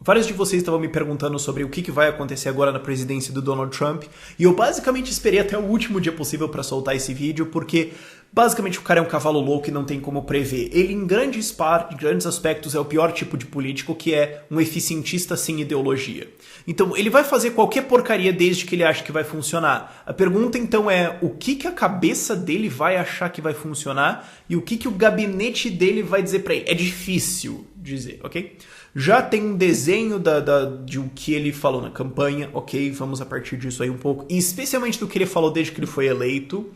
Vários de vocês estavam me perguntando sobre o que vai acontecer agora na presidência do Donald Trump, e eu basicamente esperei até o último dia possível para soltar esse vídeo, porque basicamente o cara é um cavalo louco e não tem como prever. Ele, em grandes aspectos, é o pior tipo de político, que é um eficientista sem ideologia. Então, ele vai fazer qualquer porcaria desde que ele acha que vai funcionar. A pergunta, então, é o que a cabeça dele vai achar que vai funcionar e o que o gabinete dele vai dizer pra ele. É difícil dizer, ok? Já tem um desenho de o que ele falou na campanha, ok? Vamos a partir disso aí um pouco. E especialmente do que ele falou desde que ele foi eleito.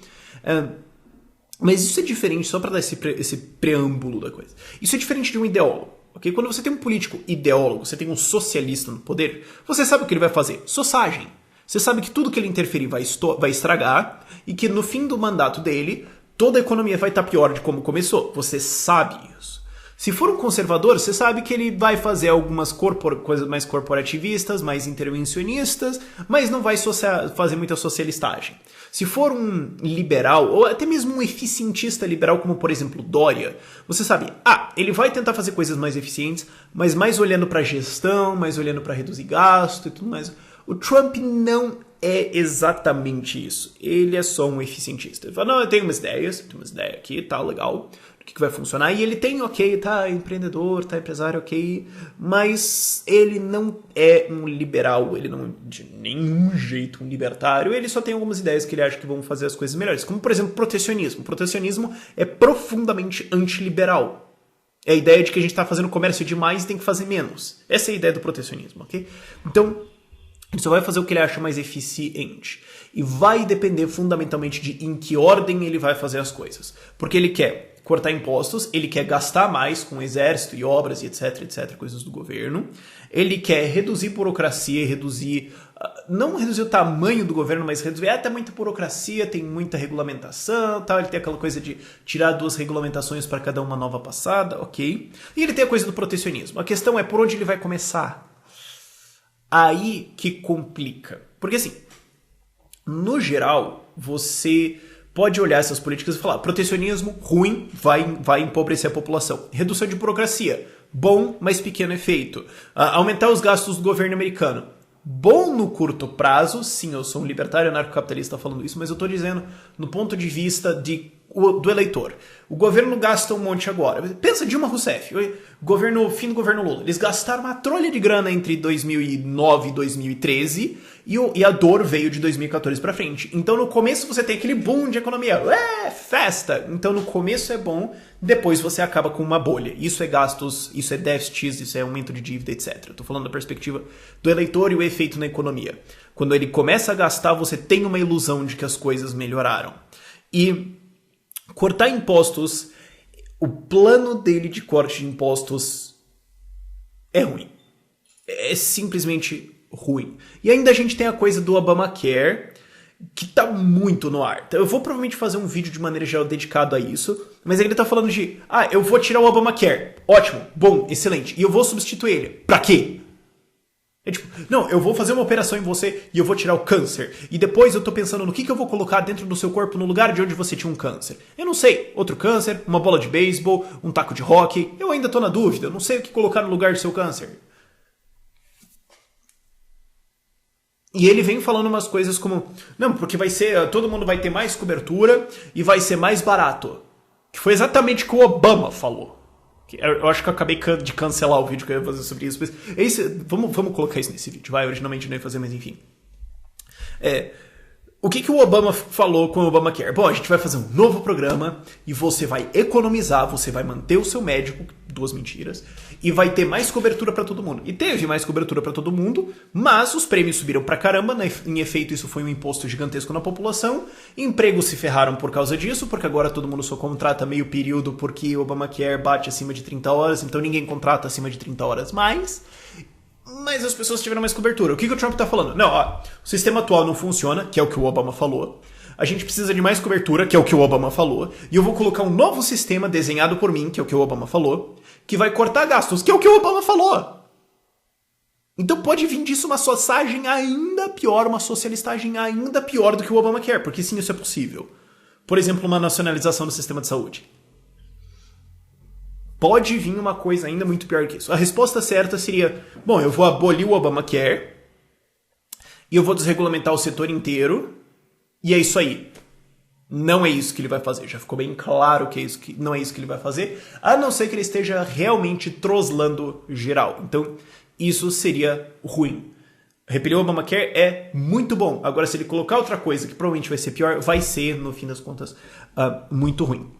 Mas isso é diferente, só para dar esse preâmbulo da coisa. Isso é diferente de um ideólogo, ok? Quando você tem um político ideólogo, você tem um socialista no poder, você sabe o que ele vai fazer. Sossagem. Você sabe que tudo que ele interferir vai estragar e que no fim do mandato dele, toda a economia vai estar pior de como começou. Você sabe isso. Se for um conservador, você sabe que ele vai fazer algumas coisas mais corporativistas, mais intervencionistas, mas não vai fazer muita socialistagem. Se for um liberal, ou até mesmo um eficientista liberal, como por exemplo Dória, você sabe, ele vai tentar fazer coisas mais eficientes, mas mais olhando para a gestão, mais olhando para reduzir gasto e tudo mais. O Trump não é exatamente isso. Ele é só um eficientista. Ele fala, não, eu tenho umas ideias aqui, tá legal, o que vai funcionar. E ele tem, ok, tá empreendedor, tá empresário, ok, mas ele não é um liberal, ele não é de nenhum jeito um libertário, ele só tem algumas ideias que ele acha que vão fazer as coisas melhores, como por exemplo protecionismo. Protecionismo é profundamente antiliberal. É a ideia de que a gente tá fazendo comércio demais e tem que fazer menos. Essa é a ideia do protecionismo, ok? Então, ele só vai fazer o que ele acha mais eficiente. E vai depender fundamentalmente de em que ordem ele vai fazer as coisas. Porque ele quer cortar impostos, ele quer gastar mais com exército e obras e etc, coisas do governo. Ele quer reduzir burocracia, não reduzir o tamanho do governo, mas reduzir até muita burocracia, tem muita regulamentação, tal. Ele tem aquela coisa de tirar 2 regulamentações para cada uma nova passada, ok. E ele tem a coisa do protecionismo. A questão é por onde ele vai começar. Aí que complica. Porque assim, no geral, você pode olhar essas políticas e falar, protecionismo ruim, vai empobrecer a população. Redução de burocracia, bom, mas pequeno efeito. Aumentar os gastos do governo americano. Bom no curto prazo, sim, eu sou um libertário anarcocapitalista falando isso, mas eu estou dizendo no ponto de vista do eleitor. O governo gasta um monte agora. Pensa Dilma Rousseff, fim do governo Lula. Eles gastaram uma trolha de grana entre 2009 e 2013 e a dor veio de 2014 para frente. Então no começo você tem aquele boom de economia, festa. Então no começo é bom, depois você acaba com uma bolha. Isso é gastos, isso é déficits, isso é aumento de dívida, etc. Eu tô falando da perspectiva do eleitor e o efeito na economia. Quando ele começa a gastar, você tem uma ilusão de que as coisas melhoraram. E cortar impostos, o plano dele de corte de impostos é ruim. É simplesmente ruim. E ainda a gente tem a coisa do Obamacare, que tá muito no ar. Então, eu vou provavelmente fazer um vídeo de maneira geral dedicado a isso, mas ele tá falando de, eu vou tirar o Obamacare. Ótimo, bom, excelente. E eu vou substituir ele. Pra quê? É tipo, não, eu vou fazer uma operação em você e eu vou tirar o câncer. E depois eu tô pensando no que eu vou colocar dentro do seu corpo no lugar de onde você tinha um câncer. Eu não sei, outro câncer, uma bola de beisebol, um taco de hóquei. Eu ainda tô na dúvida, eu não sei o que colocar no lugar do seu câncer. E ele vem falando umas coisas como, não, porque todo mundo vai ter mais cobertura e vai ser mais barato. Que foi exatamente o que o Obama falou. Eu acho que eu acabei de cancelar o vídeo que eu ia fazer sobre isso. Mas vamos colocar isso nesse vídeo. Originalmente não ia fazer, mas enfim. O que o Obama falou com o Obamacare? Bom, a gente vai fazer um novo programa e você vai economizar, você vai manter o seu médico, 2 mentiras, e vai ter mais cobertura pra todo mundo. E teve mais cobertura pra todo mundo, mas os prêmios subiram pra caramba, em efeito isso foi um imposto gigantesco na população, empregos se ferraram por causa disso, porque agora todo mundo só contrata meio período porque o Obamacare bate acima de 30 horas, então ninguém contrata acima de 30 horas mais. Mas as pessoas tiveram mais cobertura. O que o Trump tá falando? Não, o sistema atual não funciona, que é o que o Obama falou. A gente precisa de mais cobertura, que é o que o Obama falou. E eu vou colocar um novo sistema desenhado por mim, que é o que o Obama falou, que vai cortar gastos, que é o que o Obama falou. Então pode vir disso uma sossagem ainda pior, uma socialistagem ainda pior do que o Obamacare, porque sim, isso é possível. Por exemplo, uma nacionalização do sistema de saúde. pode vir uma coisa ainda muito pior que isso. A resposta certa seria, bom, eu vou abolir o Obamacare e eu vou desregulamentar o setor inteiro e é isso aí. Não é isso que ele vai fazer. Já ficou bem claro que, não é isso que ele vai fazer, a não ser que ele esteja realmente troslando geral. Então, isso seria ruim. Repelir o Obamacare é muito bom. Agora, se ele colocar outra coisa que provavelmente vai ser pior, vai ser, no fim das contas, muito ruim.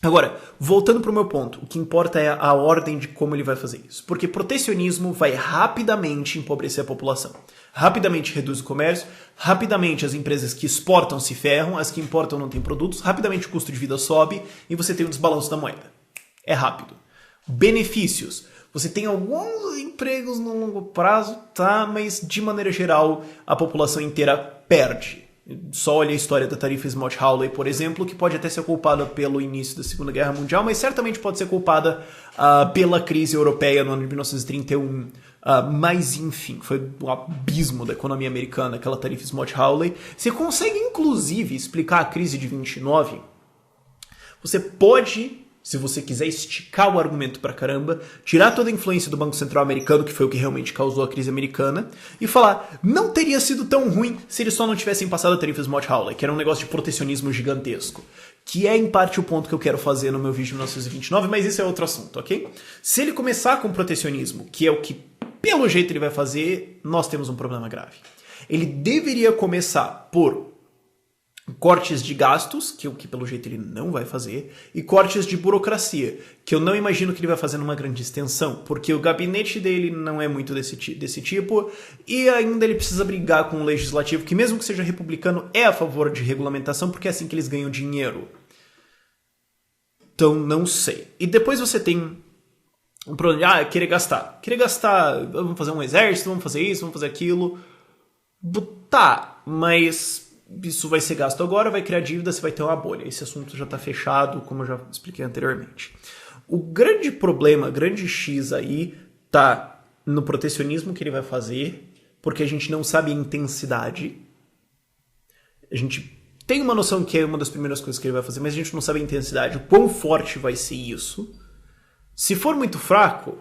Agora, voltando para o meu ponto, o que importa é a ordem de como ele vai fazer isso. Porque protecionismo vai rapidamente empobrecer a população. Rapidamente reduz o comércio, rapidamente as empresas que exportam se ferram, as que importam não têm produtos, rapidamente o custo de vida sobe e você tem um desbalanço da moeda. É rápido. Benefícios. Você tem alguns empregos no longo prazo, tá? Mas de maneira geral a população inteira perde. Só olha a história da tarifa Smoot-Hawley, por exemplo, que pode até ser culpada pelo início da Segunda Guerra Mundial, mas certamente pode ser culpada pela crise europeia no ano de 1931. Mas, enfim, foi um abismo da economia americana, aquela tarifa Smoot-Hawley. Você consegue, inclusive, explicar a crise de 29? Você pode, se você quiser esticar o argumento pra caramba, tirar toda a influência do Banco Central americano, que foi o que realmente causou a crise americana, e falar, não teria sido tão ruim se eles só não tivessem passado a tarifa Smoot-Hawley, que era um negócio de protecionismo gigantesco. Que é, em parte, o ponto que eu quero fazer no meu vídeo de 1929, mas isso é outro assunto, ok? Se ele começar com protecionismo, que é o que, pelo jeito, ele vai fazer, nós temos um problema grave. Ele deveria começar por cortes de gastos, que é o que pelo jeito ele não vai fazer, e cortes de burocracia, que eu não imagino que ele vai fazer numa grande extensão, porque o gabinete dele não é muito desse tipo, e ainda ele precisa brigar com o legislativo, que mesmo que seja republicano, é a favor de regulamentação, porque é assim que eles ganham dinheiro. Então, não sei. E depois você tem um problema, querer gastar. Querer gastar, vamos fazer um exército, vamos fazer isso, vamos fazer aquilo. Tá, mas isso vai ser gasto agora, vai criar dívida, você vai ter uma bolha. Esse assunto já está fechado, como eu já expliquei anteriormente. O grande problema, o grande X aí, tá no protecionismo que ele vai fazer, porque a gente não sabe a intensidade. A gente tem uma noção que é uma das primeiras coisas que ele vai fazer, mas a gente não sabe a intensidade, o quão forte vai ser isso. Se for muito fraco,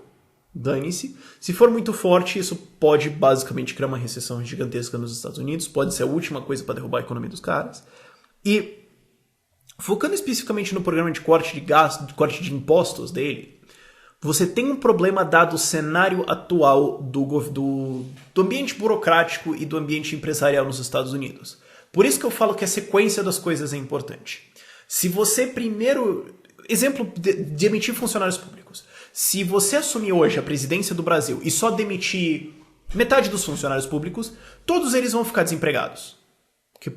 dane-se. Se for muito forte, isso pode basicamente criar uma recessão gigantesca nos Estados Unidos, pode ser a última coisa para derrubar a economia dos caras. E focando especificamente no programa de corte de gastos, de corte de impostos dele, você tem um problema dado o cenário atual do ambiente burocrático e do ambiente empresarial nos Estados Unidos. Por isso que eu falo que a sequência das coisas é importante. Se você primeiro... Exemplo de emitir funcionários públicos. Se você assumir hoje a presidência do Brasil e só demitir metade dos funcionários públicos, todos eles vão ficar desempregados.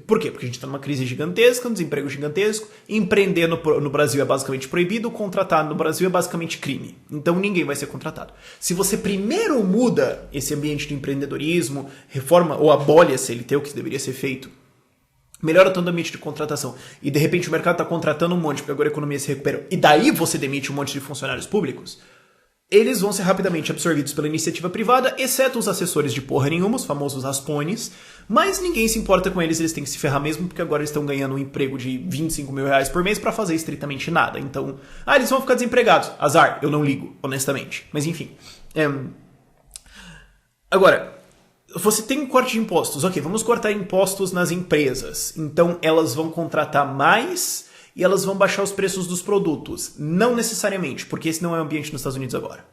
Por quê? Porque a gente está numa crise gigantesca, um desemprego gigantesco, empreender no Brasil é basicamente proibido, contratar no Brasil é basicamente crime. Então ninguém vai ser contratado. Se você primeiro muda esse ambiente de empreendedorismo, reforma ou abole a CLT, o que deveria ser feito, melhora todo o ambiente de contratação, e de repente o mercado está contratando um monte, porque agora a economia se recuperou, e daí você demite um monte de funcionários públicos, eles vão ser rapidamente absorvidos pela iniciativa privada, exceto os assessores de porra nenhuma, os famosos raspones, mas ninguém se importa com eles, eles têm que se ferrar mesmo, porque agora eles estão ganhando um emprego de 25 mil reais por mês para fazer estritamente nada. Então, eles vão ficar desempregados. Azar, eu não ligo, honestamente. Mas enfim. Agora, você tem um corte de impostos. Ok, vamos cortar impostos nas empresas. Então, elas vão contratar mais e elas vão baixar os preços dos produtos. Não necessariamente, porque esse não é o ambiente nos Estados Unidos agora.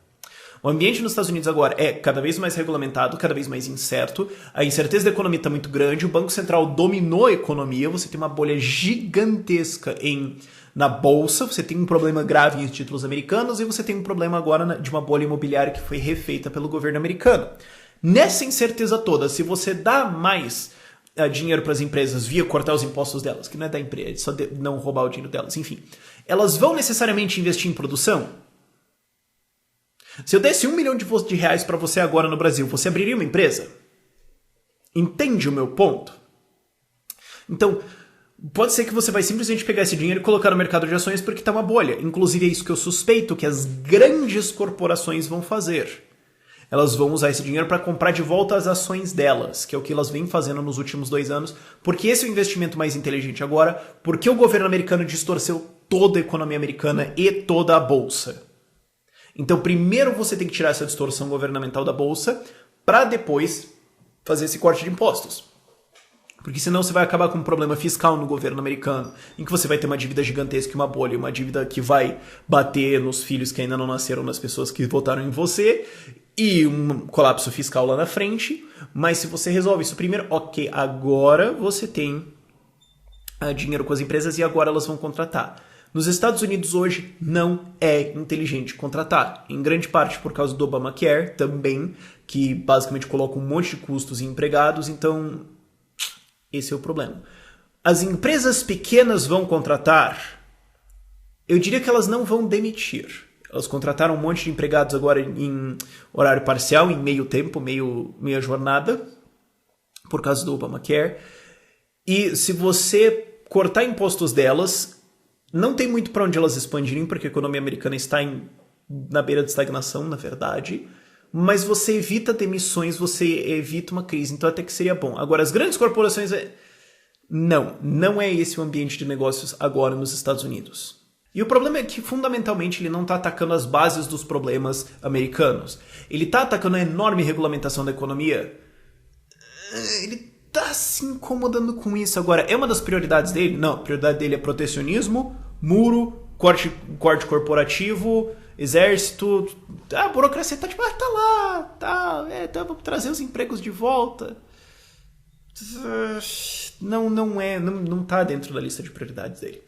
O ambiente nos Estados Unidos agora é cada vez mais regulamentado, cada vez mais incerto. A incerteza da economia está muito grande. O Banco Central dominou a economia. Você tem uma bolha gigantesca na bolsa. Você tem um problema grave em títulos americanos. E você tem um problema agora de uma bolha imobiliária que foi refeita pelo governo americano. Nessa incerteza toda, se você dá mais dinheiro para as empresas via cortar os impostos delas, que não é da empresa, é só não roubar o dinheiro delas, enfim, elas vão necessariamente investir em produção? Se eu desse 1 milhão de reais para você agora no Brasil, você abriria uma empresa? Entende o meu ponto? Então, pode ser que você vai simplesmente pegar esse dinheiro e colocar no mercado de ações porque está uma bolha. Inclusive é isso que eu suspeito que as grandes corporações vão fazer. Elas vão usar esse dinheiro para comprar de volta as ações delas, que é o que elas vêm fazendo nos últimos 2 anos, porque esse é o investimento mais inteligente agora, porque o governo americano distorceu toda a economia americana e toda a bolsa. Então, primeiro você tem que tirar essa distorção governamental da bolsa para depois fazer esse corte de impostos. Porque senão você vai acabar com um problema fiscal no governo americano, em que você vai ter uma dívida gigantesca e uma bolha, uma dívida que vai bater nos filhos que ainda não nasceram, nas pessoas que votaram em você, e um colapso fiscal lá na frente. Mas se você resolve isso primeiro, ok, agora você tem dinheiro com as empresas e agora elas vão contratar. Nos Estados Unidos hoje não é inteligente contratar, em grande parte por causa do Obamacare também, que basicamente coloca um monte de custos em empregados, então esse é o problema. As empresas pequenas vão contratar, eu diria que elas não vão demitir. Elas contrataram um monte de empregados agora em horário parcial, em meio tempo, meia jornada, por causa do Obamacare. E se você cortar impostos delas, não tem muito para onde elas expandirem, porque a economia americana está na beira de estagnação, na verdade. Mas você evita demissões, você evita uma crise, então até que seria bom. Agora, as grandes corporações... Não é esse o ambiente de negócios agora nos Estados Unidos. E o problema é que, fundamentalmente, ele não está atacando as bases dos problemas americanos. Ele está atacando a enorme regulamentação da economia. Ele está se incomodando com isso agora. É uma das prioridades dele? Não, a prioridade dele é protecionismo, muro, corte corporativo, exército. A burocracia tá tipo, tá lá, vamos trazer os empregos de volta. Não tá dentro da lista de prioridades dele.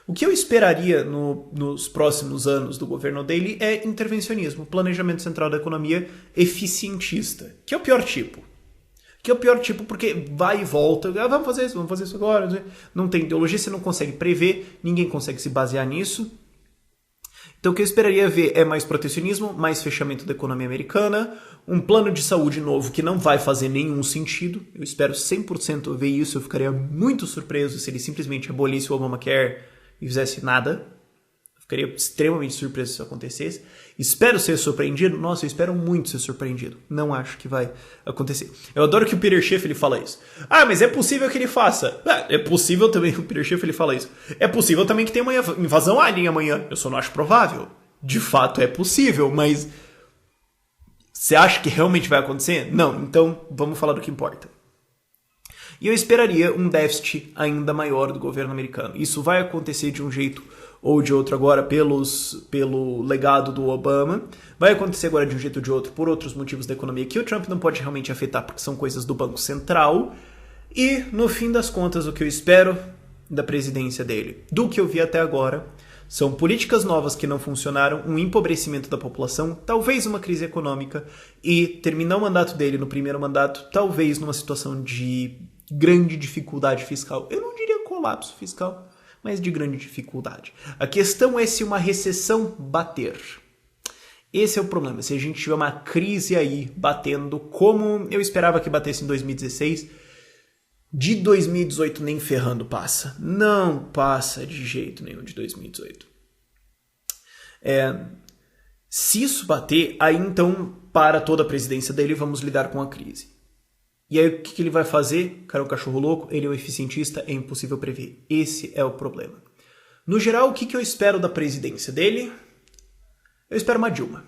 O que eu esperaria nos próximos anos do governo dele é intervencionismo, planejamento central da economia eficientista, que é o pior tipo. Porque vai e volta, vamos fazer isso agora. Não tem ideologia, você não consegue prever, ninguém consegue se basear nisso. Então o que eu esperaria ver é mais protecionismo, mais fechamento da economia americana, um plano de saúde novo que não vai fazer nenhum sentido. Eu espero 100% ver isso, eu ficaria muito surpreso se ele simplesmente abolisse o Obamacare e fizesse nada. Eu ficaria extremamente surpreso se isso acontecesse. Espero ser surpreendido. Nossa, eu espero muito ser surpreendido. Não acho que vai acontecer. Eu adoro que o Peter Schiff ele fala isso. Mas é possível que ele faça. É possível também que o Peter Schiff ele fala isso. É possível também que tenha uma invasão alien amanhã. Eu só não acho provável. De fato é possível, mas você acha que realmente vai acontecer? Não, então vamos falar do que importa. E eu esperaria um déficit ainda maior do governo americano. Isso vai acontecer de um jeito ou de outro agora pelo legado do Obama. Vai acontecer agora de um jeito ou de outro por outros motivos da economia que o Trump não pode realmente afetar porque são coisas do Banco Central. E, no fim das contas, o que eu espero da presidência dele, do que eu vi até agora, são políticas novas que não funcionaram, um empobrecimento da população, talvez uma crise econômica e terminar o mandato dele no primeiro mandato, talvez numa situação de grande dificuldade fiscal. Eu não diria colapso fiscal, mas de grande dificuldade. A questão é se uma recessão bater. Esse é o problema. Se a gente tiver uma crise aí batendo, como eu esperava que batesse em 2016, de 2018 nem ferrando passa. Não passa de jeito nenhum de 2018. Se isso bater, aí então, para toda a presidência dele, vamos lidar com a crise. E aí o que ele vai fazer? Cara, é um cachorro louco, ele é um eficientista, é impossível prever. Esse é o problema. No geral, o que eu espero da presidência dele? Eu espero uma Dilma.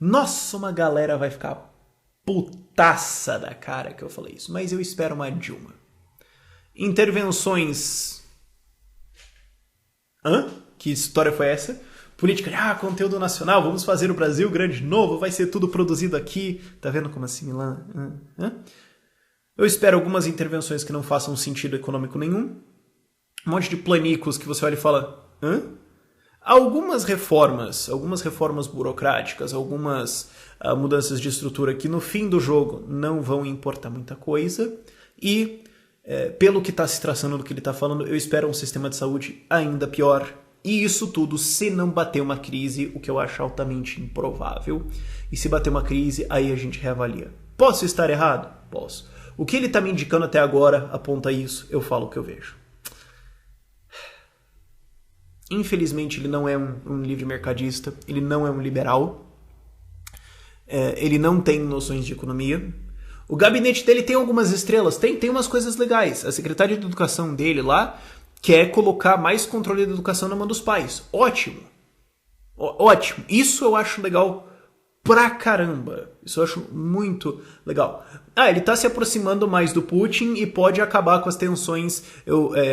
Nossa, uma galera vai ficar putaça da cara que eu falei isso, mas eu espero uma Dilma. Intervenções... Que história foi essa? Política de, conteúdo nacional, vamos fazer o Brasil grande de novo, vai ser tudo produzido aqui. Tá vendo como assimilar? Eu espero algumas intervenções que não façam sentido econômico nenhum. Um monte de planicos que você olha e fala, Algumas reformas burocráticas, algumas mudanças de estrutura que no fim do jogo não vão importar muita coisa. E, pelo que está se traçando do que ele está falando, eu espero um sistema de saúde ainda pior. E isso tudo se não bater uma crise, o que eu acho altamente improvável. E se bater uma crise, aí a gente reavalia. Posso estar errado? Posso. O que ele está me indicando até agora aponta isso, eu falo o que eu vejo. Infelizmente, ele não é um livre mercadista, ele não é um liberal, ele não tem noções de economia. O gabinete dele tem algumas estrelas, tem umas coisas legais. A secretária de educação dele lá quer colocar mais controle da educação na mão dos pais. Ótimo. Ótimo. Isso eu acho legal pra caramba. Isso eu acho muito legal. Ele tá se aproximando mais do Putin e pode acabar com as tensões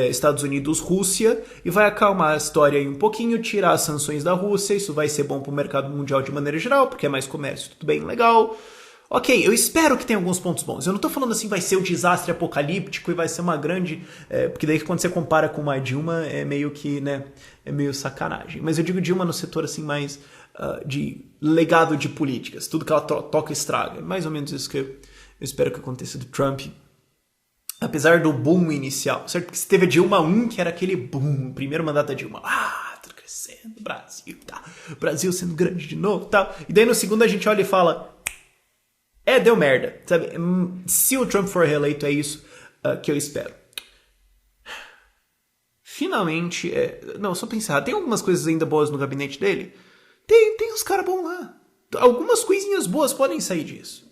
Estados Unidos-Rússia e vai acalmar a história aí um pouquinho, tirar as sanções da Rússia. Isso vai ser bom pro mercado mundial de maneira geral, porque é mais comércio, tudo bem, legal. Ok, eu espero que tenha alguns pontos bons. Eu não tô falando assim, vai ser um desastre apocalíptico e vai ser uma grande... porque daí quando você compara com uma Dilma, é meio que, né, é meio sacanagem. Mas eu digo Dilma no setor assim mais de legado de políticas. Tudo que ela toca estraga. É mais ou menos isso que eu espero que aconteça do Trump. Apesar do boom inicial, certo? Porque você teve a Dilma 1, que era aquele boom, primeiro mandato da Dilma. Tudo crescendo, Brasil, tá? Brasil sendo grande de novo, tal. E daí no segundo a gente olha e fala... deu merda, sabe? Se o Trump for reeleito, é isso que eu espero. Finalmente, não, só pensar, tem algumas coisas ainda boas no gabinete dele? Tem uns caras bons lá. Algumas coisinhas boas podem sair disso,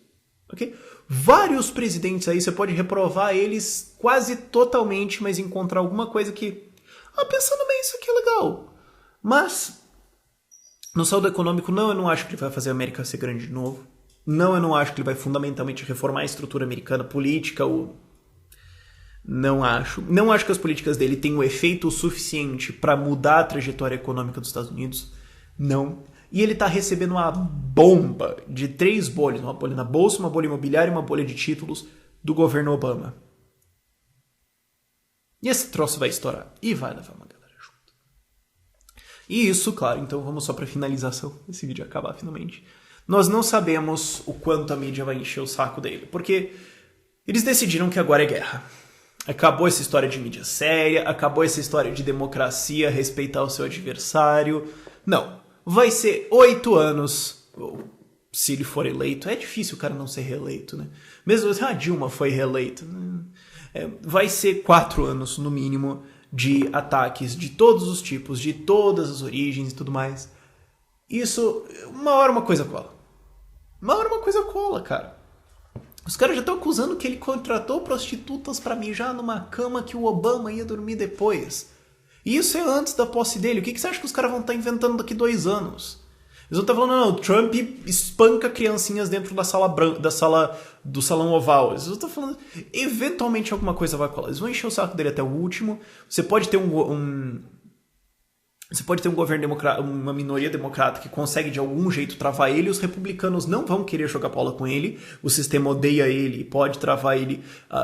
ok? Vários presidentes aí, você pode reprovar eles quase totalmente, mas encontrar alguma coisa que... pensando bem, isso aqui é legal. Mas, no saldo econômico, não, eu não acho que ele vai fazer a América ser grande de novo. Não, eu não acho que ele vai fundamentalmente reformar a estrutura americana política. Não acho. Não acho que as políticas dele tenham um efeito suficiente para mudar a trajetória econômica dos Estados Unidos. Não. E ele tá recebendo uma bomba de 3 bolhas. Uma bolha na bolsa, uma bolha imobiliária e uma bolha de títulos do governo Obama. E esse troço vai estourar. E vai levar uma galera junto. E isso, claro, então vamos só pra finalização. Esse vídeo acabar finalmente. Nós não sabemos o quanto a mídia vai encher o saco dele, porque eles decidiram que agora é guerra. Acabou essa história de mídia séria, acabou essa história de democracia, respeitar o seu adversário. Não, vai ser 8 anos, se ele for eleito. É difícil o cara não ser reeleito, né? Mesmo assim, a Dilma foi reeleita. Vai ser 4 anos, no mínimo, de ataques de todos os tipos, de todas as origens e tudo mais. Isso, uma hora uma coisa cola. Uma hora uma coisa cola, cara. Os caras já estão acusando que ele contratou prostitutas pra mijar numa cama que o Obama ia dormir depois. E isso é antes da posse dele. O que você acha que os caras vão estar inventando daqui 2 anos? Eles vão estar falando, não, o Trump espanca criancinhas dentro da sala do salão oval. Eles vão estar falando, eventualmente alguma coisa vai colar. Eles vão encher o saco dele até o último. Você pode ter Você pode ter um governo democrata, uma minoria democrata que consegue de algum jeito travar ele, os republicanos não vão querer jogar bola com ele, o sistema odeia ele e pode travar ele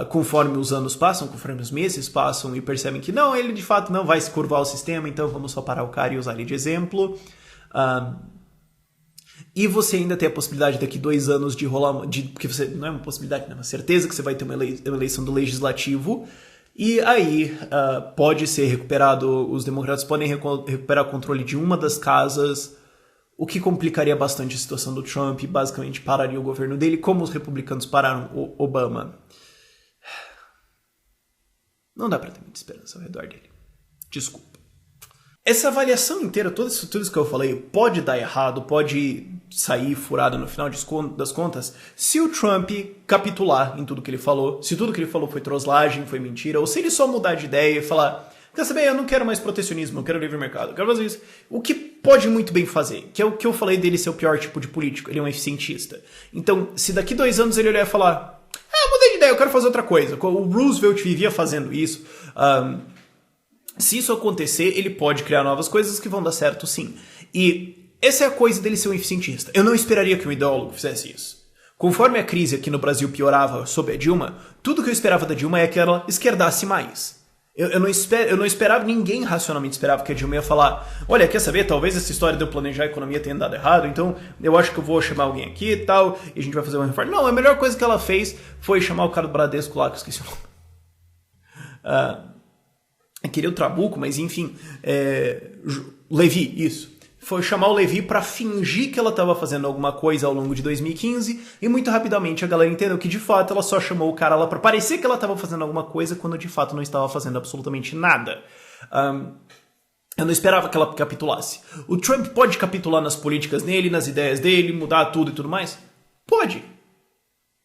conforme os anos passam, conforme os meses passam e percebem que não, ele de fato não vai se curvar o sistema, então vamos só parar o cara e usar ele de exemplo. E você ainda tem a possibilidade daqui 2 anos de rolar, porque você não é uma possibilidade, não é uma certeza que você vai ter uma eleição do legislativo. E aí pode ser recuperado, os democratas podem recuperar o controle de uma das casas, o que complicaria bastante a situação do Trump e basicamente pararia o governo dele, como os republicanos pararam o Obama. Não dá pra ter muita esperança ao redor dele. Desculpa. Essa avaliação inteira, tudo isso que eu falei, pode dar errado, pode sair furada no final das contas, se o Trump capitular em tudo que ele falou, se tudo que ele falou foi troslagem, foi mentira, ou se ele só mudar de ideia e falar, quer saber, eu não quero mais protecionismo, eu quero livre mercado, eu quero fazer isso. O que pode muito bem fazer, que é o que eu falei dele ser o pior tipo de político, ele é um eficientista. Então, se daqui 2 anos ele olhar e falar, mudei de ideia, eu quero fazer outra coisa, o Roosevelt vivia fazendo isso, se isso acontecer, ele pode criar novas coisas que vão dar certo, sim. E essa é a coisa dele ser um eficientista. Eu não esperaria que um ideólogo fizesse isso. Conforme a crise aqui no Brasil piorava sob a Dilma, tudo que eu esperava da Dilma é que ela esquerdasse mais. Eu não esperava, ninguém racionalmente esperava que a Dilma ia falar, olha, quer saber, talvez essa história de eu planejar a economia tenha dado errado, então eu acho que eu vou chamar alguém aqui e tal, e a gente vai fazer uma reforma. Não, a melhor coisa que ela fez foi chamar o cara do Bradesco lá, que eu esqueci o nome. Queria o Trabuco, mas enfim, Levi, isso. Foi chamar o Levi pra fingir que ela estava fazendo alguma coisa ao longo de 2015 e muito rapidamente a galera entendeu que de fato ela só chamou o cara lá pra parecer que ela estava fazendo alguma coisa quando de fato não estava fazendo absolutamente nada. Eu não esperava que ela capitulasse. O Trump pode capitular nas políticas dele, nas ideias dele, mudar tudo e tudo mais? Pode.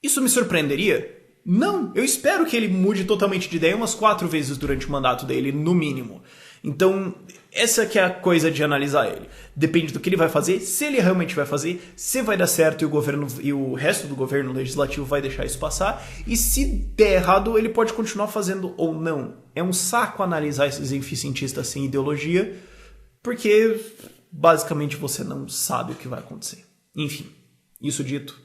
Isso me surpreenderia? Não, eu espero que ele mude totalmente de ideia umas 4 vezes durante o mandato dele, no mínimo. Então, essa que é a coisa de analisar ele. Depende do que ele vai fazer, se ele realmente vai fazer, se vai dar certo e o governo e o resto do governo legislativo vai deixar isso passar, e se der errado, ele pode continuar fazendo ou não. É um saco analisar esses eficientistas sem ideologia, porque basicamente você não sabe o que vai acontecer. Enfim, isso dito,